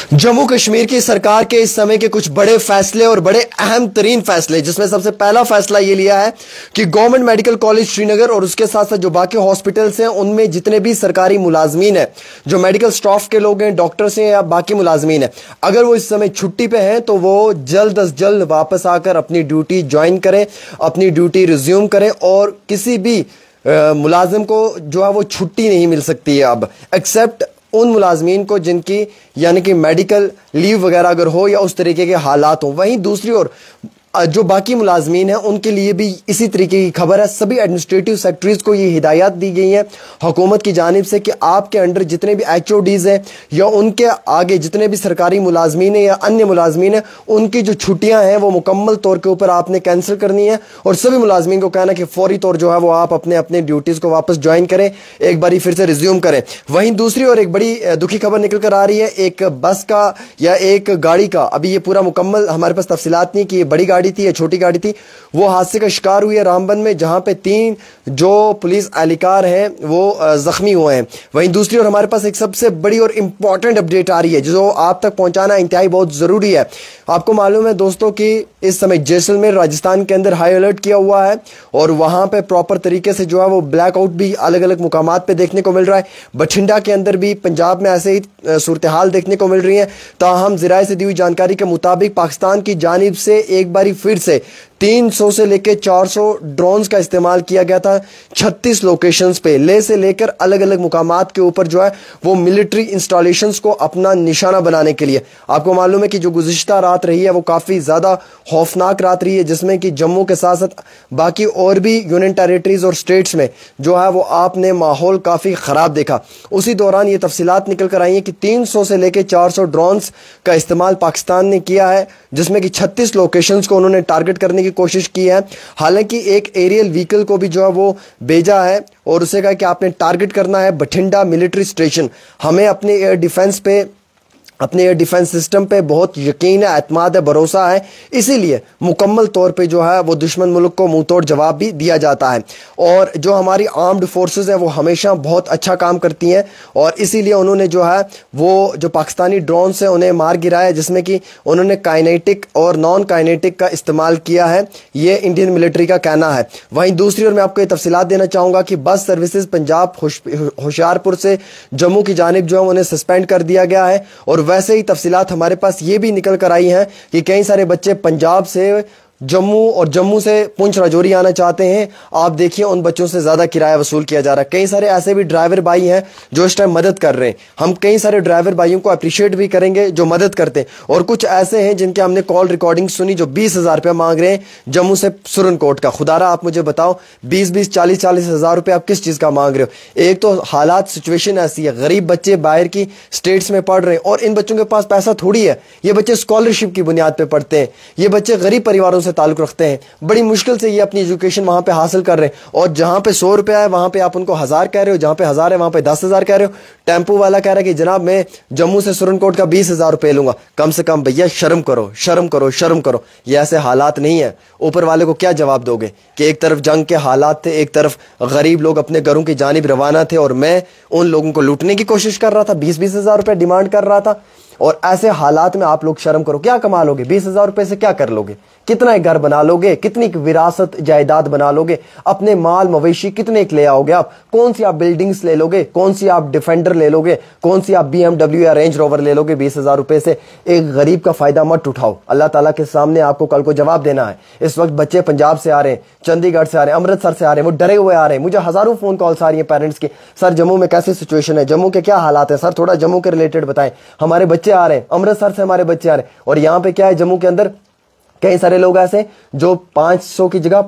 जम्मू कश्मीर की सरकार के इस समय के कुछ बड़े फैसले और बड़े अहम तरीन फैसले, जिसमें सबसे पहला फैसला ये लिया है कि गवर्नमेंट मेडिकल कॉलेज श्रीनगर और उसके साथ साथ जो बाकी हॉस्पिटल्स हैं उनमें जितने भी सरकारी मुलाजमीन हैं, जो मेडिकल स्टाफ के लोग हैं, डॉक्टर्स हैं या बाकी मुलाजमीन हैं, अगर वो इस समय छुट्टी पे हैं तो वो जल्द अज जल्द वापस आकर अपनी ड्यूटी ज्वाइन करें, अपनी ड्यूटी रिज्यूम करें। और किसी भी मुलाजिम को जो है वो छुट्टी नहीं मिल सकती है अब, एक्सेप्ट उन मुलाजमीन को जिनकी यानी कि मेडिकल लीव वगैरह अगर हो या उस तरीके के हालात हो। वहीं दूसरी ओर जो बाकी मुलाजमीन हैं उनके लिए भी इसी तरीके की खबर है। सभी एडमिनिस्ट्रेटिव सेक्रेटरीज को ये हिदायत दी गई है हुकूमत की जानिब से कि आपके अंडर जितने भी HODs हैं या उनके आगे जितने भी सरकारी मुलाजमीन हैं या अन्य मुलाजमीन हैं, उनकी जो छुट्टियां हैं वो मुकम्मल तौर के ऊपर आपने कैंसिल करनी है और सभी मुलाजमीन को कहना कि फौरी तौर जो है वो आप अपने अपने ड्यूटीज को वापस ज्वाइन करें, एक बारी फिर से रिज्यूम करें। वहीं दूसरी ओर एक बड़ी दुखी खबर निकल कर आ रही है एक बस का या एक गाड़ी का। अभी ये पूरा मुकम्मल हमारे पास तफसीलात नहीं कि ये बड़ी गाड़ी थी या छोटी गाड़ी थी। वो हादसे का शिकार हुई है रामबन में, जहां पे 3 जो पुलिस एहलकार हैं वो जख्मी हुए हैं। वहीं दूसरी ओर हमारे पास एक सबसे बड़ी और इंपॉर्टेंट अपडेट आ रही है जो आप तक पहुंचाना इंतहाई बहुत जरूरी है। आपको मालूम है दोस्तों कि इस समय जैसलमेर राजस्थान के अंदर हाई अलर्ट किया हुआ है और वहां पे प्रॉपर तरीके से जो है वो ब्लैकआउट भी अलग अलग मुकामात पे देखने को मिल रहा है। बठिंडा के अंदर भी, पंजाब में ऐसे ही सूरत हाल देखने को मिल रही है। ताहम ज़राए से दी हुई जानकारी के मुताबिक पाकिस्तान की जानिब से एक बारी फिर से 300 से लेकर 400 ड्रोन्स का इस्तेमाल किया गया था 36 लोकेशंस पे, ले से लेकर अलग अलग मुकामात के ऊपर जो है वो मिलिट्री इंस्टॉलेशंस को अपना निशाना बनाने के लिए। आपको मालूम है कि जो गुज़िश्ता रात रही है वो काफ़ी ज़्यादा खौफनाक रात रही है, जिसमें कि जम्मू के साथ साथ बाकी और भी यूनियन टेरिटरीज और स्टेट्स में जो है वो आपने माहौल काफ़ी ख़राब देखा। उसी दौरान ये तफसीलात निकल कर आई हैं कि 300 से लेकर 400 ड्रोन्स का इस्तेमाल पाकिस्तान ने किया है, जिसमें कि 36 लोकेशंस को उन्होंने टारगेट करने की कोशिश की है। हालांकि एक एरियल व्हीकल को भी जो है वो भेजा है और उसे कहा कि आपने टारगेट करना है बठिंडा मिलिट्री स्टेशन। हमें अपने एयर डिफेंस पे, अपने एयर डिफेंस सिस्टम पे बहुत यकीन है, एतमाद है, भरोसा है, इसीलिए मुकम्मल तौर पे जो है वो दुश्मन मुल्क को मुंह तोड़ जवाब भी दिया जाता है। और जो हमारी आर्म्ड फोर्सेस हैं वो हमेशा बहुत अच्छा काम करती हैं और इसीलिए उन्होंने जो है वो जो पाकिस्तानी ड्रोन्स हैं उन्हें मार गिराया, जिसमें कि उन्होंने काइनेटिक और नॉन काइनेटिक का इस्तेमाल किया है, ये इंडियन मिलिट्री का कहना है। वहीं दूसरी ओर मैं आपको ये तफसीलात देना चाहूँगा कि बस सर्विसेज पंजाब होशियारपुर से जम्मू की जानिब जो है उन्हें सस्पेंड कर दिया गया है। और वैसे ही तफसीलात हमारे पास ये भी निकल कर आई हैं कि कई सारे बच्चे पंजाब से जम्मू और जम्मू से पुंछ राजौरी आना चाहते हैं। आप देखिए उन बच्चों से ज़्यादा किराया वसूल किया जा रहा है। कई सारे ऐसे भी ड्राइवर भाई हैं जो इस टाइम मदद कर रहे हैं। हम कई सारे ड्राइवर भाइयों को अप्रिशिएट भी करेंगे जो मदद करते हैं, और कुछ ऐसे हैं जिनके हमने कॉल रिकॉर्डिंग सुनी जो 20,000 रुपया मांग रहे हैं जम्मू से सुरनकोट का। खुदारा आप मुझे बताओ 20-20, 40-40 हज़ार रुपये आप किस चीज़ का मांग रहे हो? एक तो हालात सिचुएशन ऐसी है, गरीब बच्चे बाहर की स्टेट्स में पढ़ रहे हैं और इन बच्चों के पास पैसा थोड़ी है। ये बच्चे स्कॉलरशिप की बुनियाद पर पढ़ते हैं, ये बच्चे गरीब परिवारों से ताल्लुक़ रखते हैं, बड़ी मुश्किल से ये अपनी एजुकेशन वहां पे हासिल कर रहे हैं। और जहां पे 100 रुपया है वहां पे आप उनको 1000 कह रहे हो, जहां पे 1000 है वहां पे 10,000 कह रहे हो। टेम्पो वाला कह रहा है कि जनाब मैं जम्मू से सुरनकोट का 20,000 रुपये लूंगा। कम से कम भैया शर्म करो, शर्म करो, शर्म करो। ये ऐसे हालात नहीं है। ऊपर वाले को क्या जवाब दोगे कि एक तरफ जंग के हालात थे, एक तरफ गरीब लोग अपने घरों की जानिब रवाना थे और मैं उन लोगों को लूटने की कोशिश कर रहा था, 20-20 हज़ार रुपये डिमांड कर रहा था। और ऐसे हालात में आप लोग शर्म करो। क्या कमा लोगे? 20,000 रुपए से क्या कर लोगे? कितना एक घर बना लोगे? कितनी विरासत जायदाद बना लोगे? अपने माल मवेशी कितने एक ले आओगे आप? कौन सी आप बिल्डिंग्स ले लोगे? कौन सी आप डिफेंडर ले लोगे? कौन सी आप BMW या रेंज रोवर ले लोगे 20,000 रुपए से? एक गरीब का फायदा मत उठाओ। अल्लाह ताला के सामने आपको कल को जवाब देना है। इस वक्त बच्चे पंजाब से आ रहे हैं, चंडीगढ़ से आ रहे हैं, अमृतसर से आ रहे हैं, वो डरे हुए आ रहे हैं। मुझे हजारों फोन कॉल्स आ रही है पेरेंट्स की, सर जम्मू में कैसी सिचुएशन है, जम्मू के क्या हालात है, सर थोड़ा जम्मू के रिलेटेड बताएं। हमारे बच्चे आ रहे हैं, अमृतसर से हमारे बच्चे आ रहे हैं। और यहाँ पे क्या है, जम्मू के अंदर कई सारे लोग ऐसे जो 500 की जगह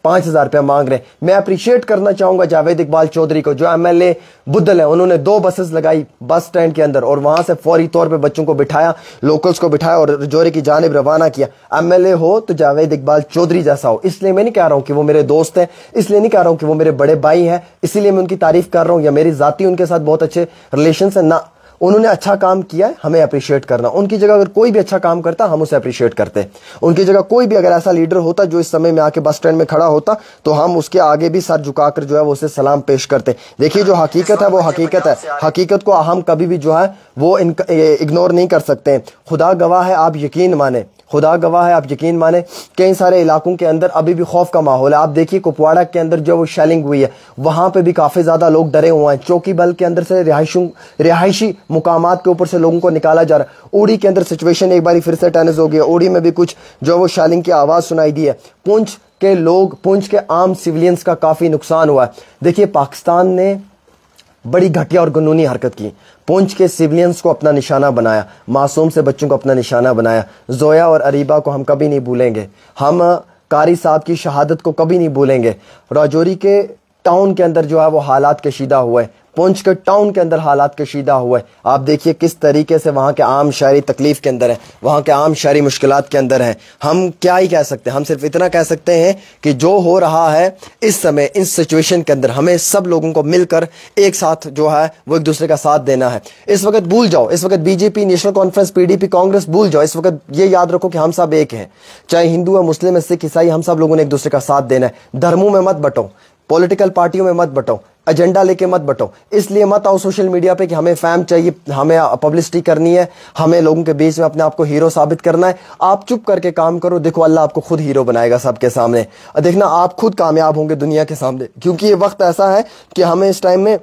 5,000 रुपया मांग रहे हैं। मैं अप्रिशिएट करना चाहूंगा जावेद इकबाल चौधरी को जो MLA बुद्धल है। उन्होंने 2 बसेस लगाई बस स्टैंड के अंदर और वहां से फौरी तौर पे बच्चों को बिठाया, लोकल्स को बिठाया और राजौरी की जानिब रवाना किया। MLA हो तो जावेद इकबाल चौधरी जैसा हो। इसलिए मैं नहीं कह रहा हूं कि वो मेरे दोस्त हैं, इसलिए नहीं कह रहा हूं कि वो मेरे बड़े भाई हैं, इसीलिए मैं उनकी तारीफ कर रहा हूं या मेरी जाती उनके साथ बहुत अच्छे रिलेशन है ना। उन्होंने अच्छा काम किया है, हमें अप्रिशिएट करना। उनकी जगह अगर कोई भी अच्छा काम करता हम उसे अप्रिशिएट करते। उनकी जगह कोई भी अगर ऐसा लीडर होता जो इस समय में आके बस स्टैंड में खड़ा होता तो हम उसके आगे भी सर झुकाकर जो है वो उसे सलाम पेश करते। देखिए जो हकीकत है वो हकीकत है, हकीकत को हम कभी भी जो है वो इग्नोर नहीं कर सकते। खुदा गवाह है, आप यकीन माने, खुदा गवाह है, आप यकीन माने, कई सारे इलाकों के अंदर अभी भी खौफ का माहौल है। आप देखिए कुपवाड़ा के अंदर जो वो शेलिंग हुई है वहां पे भी काफी ज्यादा लोग डरे हुए हैं। चौकी बल के अंदर से रिहायशी मुकामात के ऊपर से लोगों को निकाला जा रहा है। उड़ी के अंदर सिचुएशन एक बार फिर से टेनिस हो गया, उड़ी में भी कुछ जो वो शेलिंग की आवाज सुनाई दी है। पुंछ के लोग, पुंछ के आम सिविलियंस का काफी नुकसान हुआ है। देखिए पाकिस्तान ने बड़ी घटिया और कानूनी हरकत की, पुंछ के सिविलियंस को अपना निशाना बनाया, मासूम से बच्चों को अपना निशाना बनाया। जोया और अरीबा को हम कभी नहीं भूलेंगे, हम कारी साहब की शहादत को कभी नहीं भूलेंगे। राजौरी के टाउन के अंदर जो है वो हालात कशीदा हुए, पुंछ के टाउन के अंदर हालात कशीदा हुए। आप देखिए किस तरीके से वहां के आम शहरी तकलीफ के अंदर है, वहां के आम शहरी मुश्किलात के अंदर है। हम क्या ही कह सकते हैं, हम सिर्फ इतना कह सकते हैं कि जो हो रहा है इस समय इस सिचुएशन के अंदर हमें सब लोगों को मिलकर एक साथ जो है वो एक दूसरे का साथ देना है। इस वक्त भूल जाओ, इस वक्त BJP, national conference, PDP, Congress भूल जाओ। इस वक्त ये याद रखो कि हम सब एक हैं, चाहे हिंदू है, मुस्लिम है, सिख, ईसाई, हम सब लोगों ने एक दूसरे का साथ देना है। धर्मों में मत बंटो, पॉलिटिकल पार्टियों में मत बंटो, एजेंडा लेके मत बंटो। इसलिए मत आओ सोशल मीडिया पे कि हमें फैम चाहिए, हमें पब्लिसिटी करनी है, हमें लोगों के बीच में अपने आप को हीरो साबित करना है। आप चुप करके काम करो, देखो अल्लाह आपको खुद हीरो बनाएगा सबके सामने। देखना आप खुद कामयाब होंगे दुनिया के सामने, क्योंकि ये वक्त ऐसा है कि हमें इस टाइम में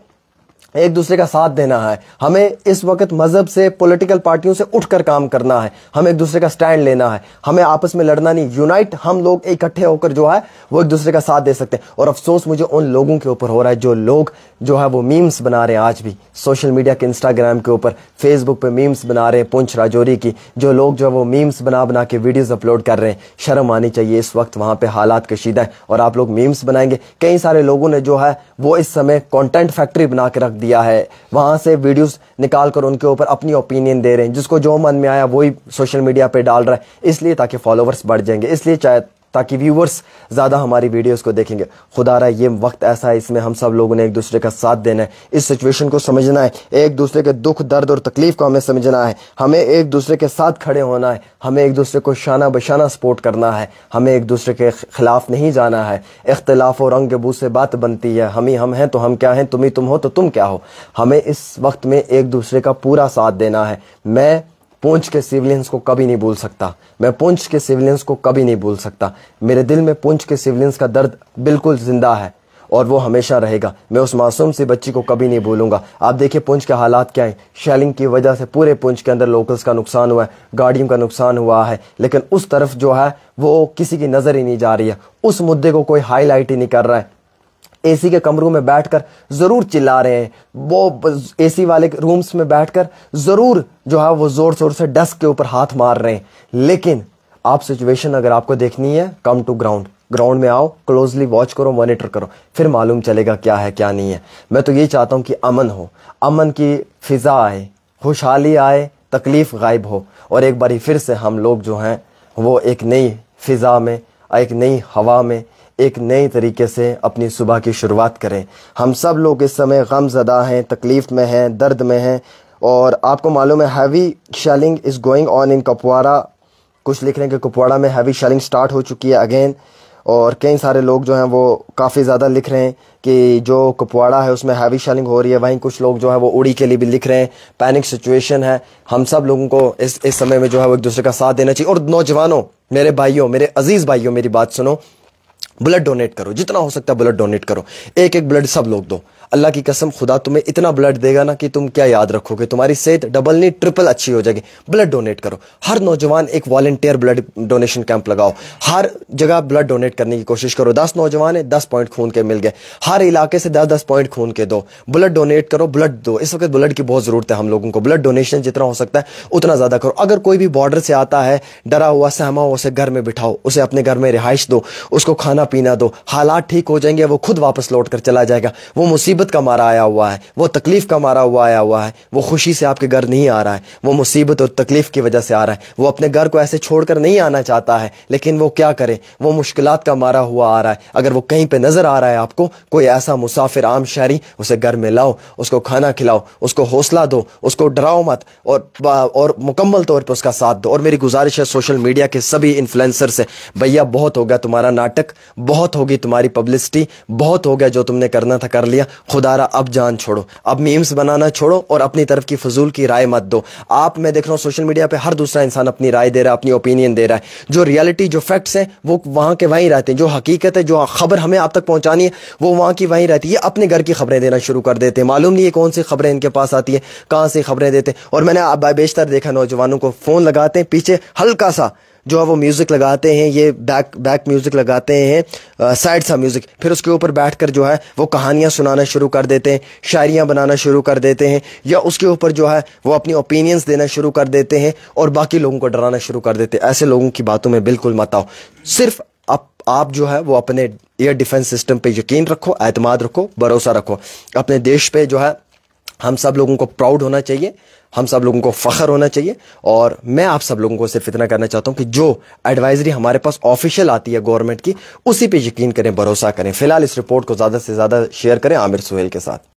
एक दूसरे का साथ देना है। हमें इस वक्त मजहब से, पॉलिटिकल पार्टियों से उठकर काम करना है, हमें एक दूसरे का स्टैंड लेना है, हमें आपस में लड़ना नहीं। यूनाइट हम लोग इकट्ठे होकर जो है वो एक दूसरे का साथ दे सकते हैं। और अफसोस मुझे उन लोगों के ऊपर हो रहा है जो लोग जो है वो मीम्स बना रहे हैं आज भी सोशल मीडिया के, इंस्टाग्राम के ऊपर, फेसबुक पे मीम्स बना रहे हैं पुंछ राजौरी की। जो लोग जो है वो मीम्स बना के वीडियोस अपलोड कर रहे हैं, शर्म आनी चाहिए। इस वक्त वहां पे हालात कशीदा है और आप लोग मीम्स बनाएंगे। कई सारे लोगों ने जो है वो इस समय कंटेंट फैक्ट्री बना के रख दिया है, वहां से वीडियोस निकाल कर उनके ऊपर अपनी ओपिनियन दे रहे हैं, जिसको जो मन में आया वही सोशल मीडिया पे डाल रहा है, इसलिए ताकि फॉलोवर्स बढ़ जाएंगे, इसलिए चाहे ताकि व्यूवर्स ज्यादा हमारी वीडियोस को देखेंगे। खुदा रहा ये वक्त ऐसा है, इसमें हम सब लोगों ने एक दूसरे का साथ देना है, इस सिचुएशन को समझना है, एक दूसरे के दुख, दर्द और तकलीफ को हमें समझना है, हमें एक दूसरे के साथ खड़े होना है, हमें एक दूसरे को शाना बशाना सपोर्ट करना है, हमें एक दूसरे के खिलाफ नहीं जाना है। इख्तिलाफ और रंग बू से बात बनती है, हम ही हम हैं तो हम क्या हैं, तुम ही तुम हो तो तुम क्या हो। हमें इस वक्त में एक दूसरे का पूरा साथ देना है। मैं पुंछ के सिविलियंस को कभी नहीं भूल सकता, मैं पुंछ के सिविलियंस को कभी नहीं भूल सकता। मेरे दिल में पुंछ के सिविलियंस का दर्द बिल्कुल जिंदा है और वो हमेशा रहेगा। मैं उस मासूम सी बच्ची को कभी नहीं भूलूंगा। आप देखिए पुंछ के हालात क्या हैं, शेलिंग की वजह से पूरे पुंछ के अंदर लोकल्स का नुकसान हुआ है, गाड़ियों का नुकसान हुआ है, लेकिन उस तरफ जो है वो किसी की नजर ही नहीं जा रही है, उस मुद्दे को कोई हाईलाइट ही नहीं कर रहा है। एसी के कमरों में बैठकर जरूर चिल्ला रहे हैं, वो एसी वाले रूम्स में बैठकर जरूर जो है वो जोर शोर से डेस्क के ऊपर हाथ मार रहे हैं। लेकिन आप सिचुएशन अगर आपको देखनी है, कम टू ग्राउंड, ग्राउंड में आओ, क्लोजली वॉच करो, मॉनिटर करो, फिर मालूम चलेगा क्या है क्या नहीं है। मैं तो ये चाहता हूं कि अमन हो, अमन की फिजा आए, खुशहाली आए, तकलीफ गायब हो और एक बारी फिर से हम लोग जो हैं वो एक नई फिजा में, एक नई हवा में, एक नए तरीके से अपनी सुबह की शुरुआत करें। हम सब लोग इस समय गमज़दा हैं, तकलीफ में हैं, दर्द में हैं। और आपको मालूम है heavy shelling is going on in Kupwara. कुछ लिख रहे हैं कि कुपवाड़ा में हैवी शेलिंग स्टार्ट हो चुकी है अगेन। और कई सारे लोग जो हैं वो काफ़ी ज़्यादा लिख रहे हैं कि जो कुपवाड़ा है उसमें हैवी शेलिंग हो रही है। वहीं कुछ लोग जो है वो उड़ी के लिए भी लिख रहे हैं, पैनिक सिचुएशन है। हम सब लोगों को इस समय में जो है वो एक दूसरे का साथ देना चाहिए। और नौजवानों, मेरे भाइयों, मेरे अजीज़ भाइयों, मेरी बात सुनो, ब्लड डोनेट करो, जितना हो सकता है ब्लड डोनेट करो। एक एक ब्लड सब लोग दो। अल्लाह की कसम खुदा तुम्हें इतना ब्लड देगा ना कि तुम क्या याद रखोगे, तुम्हारी सेहत डबल नहीं ट्रिपल अच्छी हो जाएगी। ब्लड डोनेट करो। हर नौजवान एक वॉलंटियर ब्लड डोनेशन कैंप लगाओ, हर जगह ब्लड डोनेट करने की कोशिश करो। 10 नौजवान है, 10 पॉइंट खून के मिल गए, हर इलाके से 10-10 पॉइंट खून के दो। ब्लड डोनेट करो, ब्लड दो। इस वक्त ब्लड की बहुत जरूरत है हम लोगों को। ब्लड डोनेशन जितना हो सकता है उतना ज्यादा करो। अगर कोई भी बॉर्डर से आता है डरा हुआ, सहमा हुआ, उसे घर में बिठाओ, उसे अपने घर में रिहाइश दो, उसको खाना पीना दो। हालात ठीक हो जाएंगे, वो खुद वापस लौट कर चला जाएगा। वो मुसीबत मुसीबत का मारा आया हुआ है, वो तकलीफ का मारा हुआ आया हुआ है, वो खुशी से आपके घर नहीं आ रहा है, वो मुसीबत और तकलीफ की वजह से आ रहा है, वो अपने घर को ऐसे छोड़कर नहीं आना चाहता है, लेकिन वो क्या करे, वो मुश्किलात का मारा हुआ आ रहा है। अगर वो कहीं पे नजर आ रहा है आपको, कोई ऐसा मुसाफिर आम शहरी, उसे घर में लाओ, उसको खाना खिलाओ, उसको हौसला दो, उसको डराओ मत, और मुकम्मल तौर पर उसका साथ दो। और मेरी गुजारिश है सोशल मीडिया के सभी इन्फ्लुएंसर से, भैया बहुत हो गया तुम्हारा नाटक, बहुत होगी तुम्हारी पब्लिसिटी, बहुत हो गया, जो तुमने करना था कर लिया, खुदारा अब जान छोड़ो, अब मीम्स बनाना छोड़ो और अपनी तरफ की फजूल की राय मत दो। आप, मैं देख रहा हूं सोशल मीडिया पे हर दूसरा इंसान अपनी राय दे रहा है, अपनी ओपिनियन दे रहा है। जो रियलिटी, जो फैक्ट्स हैं वो वहां के वहीं रहते हैं, जो हकीकत है, जो खबर हमें आप तक पहुंचानी है वो वहां की वहीं रहती है। अपने घर की खबरें देना शुरू कर देते हैं, मालूम नहीं है कौन सी खबरें इनके पास आती है, कहां से खबरें देते हैं। और मैंने बेशतर देखा नौजवानों को फोन लगाते हैं, पीछे हल्का सा जो है वो म्यूजिक लगाते हैं, ये बैक म्यूजिक लगाते हैं, साइड सा म्यूजिक, फिर उसके ऊपर बैठकर जो है वो कहानियां सुनाना शुरू कर देते हैं, शायरियां बनाना शुरू कर देते हैं, या उसके ऊपर जो है वो अपनी ओपिनियंस देना शुरू कर देते हैं और बाकी लोगों को डराना शुरू कर देते हैं। ऐसे लोगों की बातों में बिल्कुल मत आओ। सिर्फ आप जो है वो अपने एयर डिफेंस सिस्टम पे यकीन रखो, एतमाद रखो, भरोसा रखो। अपने देश पे जो है हम सब लोगों को प्राउड होना चाहिए, हम सब लोगों को फख्र होना चाहिए। और मैं आप सब लोगों को सिर्फ इतना करना चाहता हूं कि जो एडवाइजरी हमारे पास ऑफिशियल आती है गवर्नमेंट की, उसी पे यकीन करें, भरोसा करें। फिलहाल इस रिपोर्ट को ज्यादा से ज्यादा शेयर करें आमिर सुहेल के साथ।